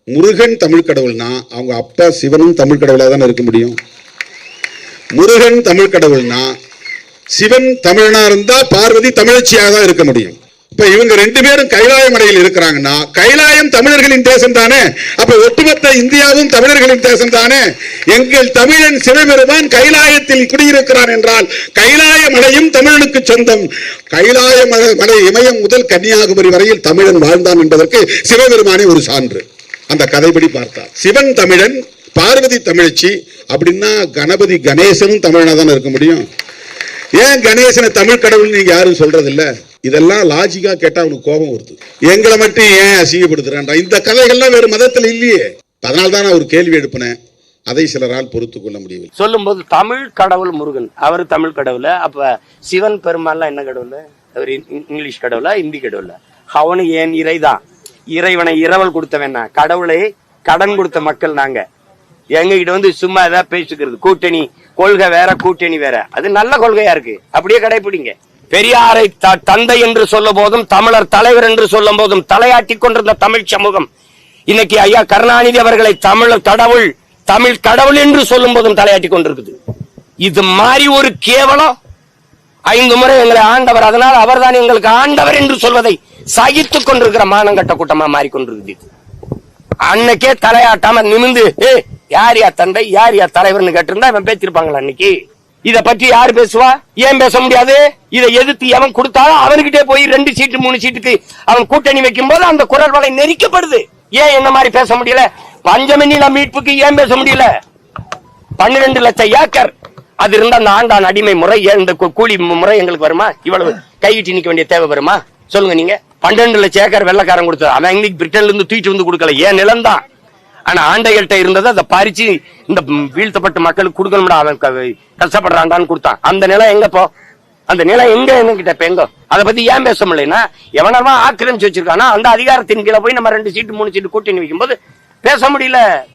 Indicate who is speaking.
Speaker 1: முருகன் தமிழ் கடவுள்னா அவங்க அப்பா சிவனும் தமிழ் கடவுளாக தானே இருக்க முடியும். முருகன் தமிழ் கடவுள்னா சிவன் தமிழனா இருந்தா பார்வதி தமிழச்சியாக தான் இருக்க முடியும். இப்ப இவங்க ரெண்டு பேரும் கைலாய மலையில் இருக்கிறாங்கன்னா கைலாயம் தமிழர்களின் தேசம் தானே. அப்ப ஒட்டுமொத்த இந்தியாவும் தமிழர்களின் தேசம் தானே. எங்கள் தமிழன் சிவபெருமான் கைலாயத்தில் குடியிருக்கிறான் என்றால் கைலாய மலையும் தமிழனுக்கு சொந்தம். கைலாய மலை இமயம் முதல் கன்னியாகுமரி வரையில் தமிழன் வாழ்ந்தான் என்பதற்கு சிவபெருமானே ஒரு சான்று. அந்த கதைப்படி பார்த்தார். சிவன் தமிழன், பார்வதி தமிழச்சி அப்படின்னா கணபதி கணேசனும் தமிழனா தானே இருக்க முடியும். ஏன் கணேசனை தமிழ் கடவுள் நீங்க யாரும் சொல்றது இல்ல? இதெல்லாம் லாஜிக்கா கேட்டா அவனுக்கு கோபம் வருது. எங்களை மட்டும் ஏன் அசிங்கப்படுத்துறான்? இந்த கதைகள்லாம் வேறு மதத்தில் இல்லையே. அதனால தான் நான் ஒரு கேள்வி எழுப்பினேன். அதை சிலரால் பொறுத்து கொள்ள முடியவில்லை.
Speaker 2: சொல்லும் போது தமிழ் கடவுள் முருகன், அவர் தமிழ் கடவுள, அப்ப சிவன் பெருமாள்லாம் என்ன கடவுள்? அவர் இங்கிலீஷ் கடவுளா, இந்தி கடவுளா? அவனு ஏன் இறைதான். இறைவனை இரவல் கொடுத்தவன், கடவுளை கடன் கொடுத்த மக்கள் நாங்க. எங்ககிட்ட வந்து சும்மா ஏதாவது பேசிக்கிறது. கூட்டணி கொள்கை வேற, கூட்டணி வேற. அது நல்ல கொள்கையா இருக்கு, அப்படியே கடைபிடிங்க. பெரியாரை தந்தை என்று சொல்ல போதும், தமிழர் தலைவர் என்று சொல்லும் போதும் தலையாட்டி கொண்டிருந்த தமிழ் சமூகம் இன்னைக்கு ஐயா கருணாநிதி அவர்களை தமிழர் கடவுள், தமிழ் கடவுள் என்று சொல்லும் போதும் தலையாட்டி கொண்டிருக்குது. இது மாதிரி ஒரு கேவலம். 5 முறை எங்களை ஆண்டவர், அதனால் அவர் தான் எங்களுக்கு ஆண்டவர் என்று சொல்வதை சகித்துக் கொண்டிருக்கிற மானங்கட்ட கூட்டமா மாறிக்கொண்டிருக்குது. அன்னைக்கே தலையாட்டாம நிமிந்து யார் யா தந்தை, யார் யா தலைவர்னு கேட்டிருந்தா இவன் பேசிருப்பாங்களா? அன்னைக்கு இத பற்றி யாரு பேசுவா? ஏன் பேச முடியாது? இதை எதிர்த்து எவன் கொடுத்தாலும் அவனுக்கிட்டே போய் 2 சீட்டு 3 சீட்டுக்கு அவன் கூட்டணி வைக்கும் போது அந்த குரல் வலை நெரிக்கப்படுது. ஏன் என்ன மாதிரி பேச முடியல? பஞ்சமணில மீட்புக்கு ஏன் பேச முடியல? 12 லட்சம் ஏக்கர் அது இருந்தா அந்த ஆண்டான் அடிமை முறை, இந்த கூலி முறை எங்களுக்கு வருமா? இவ்வளவு கைவிட்டு நிக்க வேண்டிய தேவை வருமா? சொல்லுங்க நீங்க. 12 லட்சம் ஏக்கர் வெள்ளக்காரன் கொடுத்தது. அவன் இன்னைக்கு பிரிட்டன்ல இருந்து தூக்கிட்டு வந்து கொடுக்கல, ஏன் நிலம் தான். ஆனா ஆண்டைகள்கிட்ட இருந்ததை அதை பறிச்சு இந்த வீழ்த்தப்பட்ட மக்களுக்கு கொடுக்கணும், அவன் கஷ்டப்படுறான்டான்னு கொடுத்தான். அந்த நிலம் எங்க போ? அந்த நிலம் எங்க என்கிட்ட இப்ப எங்க? அதை பத்தி ஏன் பேச முடியலன்னா, எவனமா ஆக்கிரமிச்சு வச்சிருக்கானா அந்த அதிகாரத்தின் கீழே போய் நம்ம 2 சீட்டு 3 சீட்டு கூட்டணி வைக்கும் போது பேச முடியல.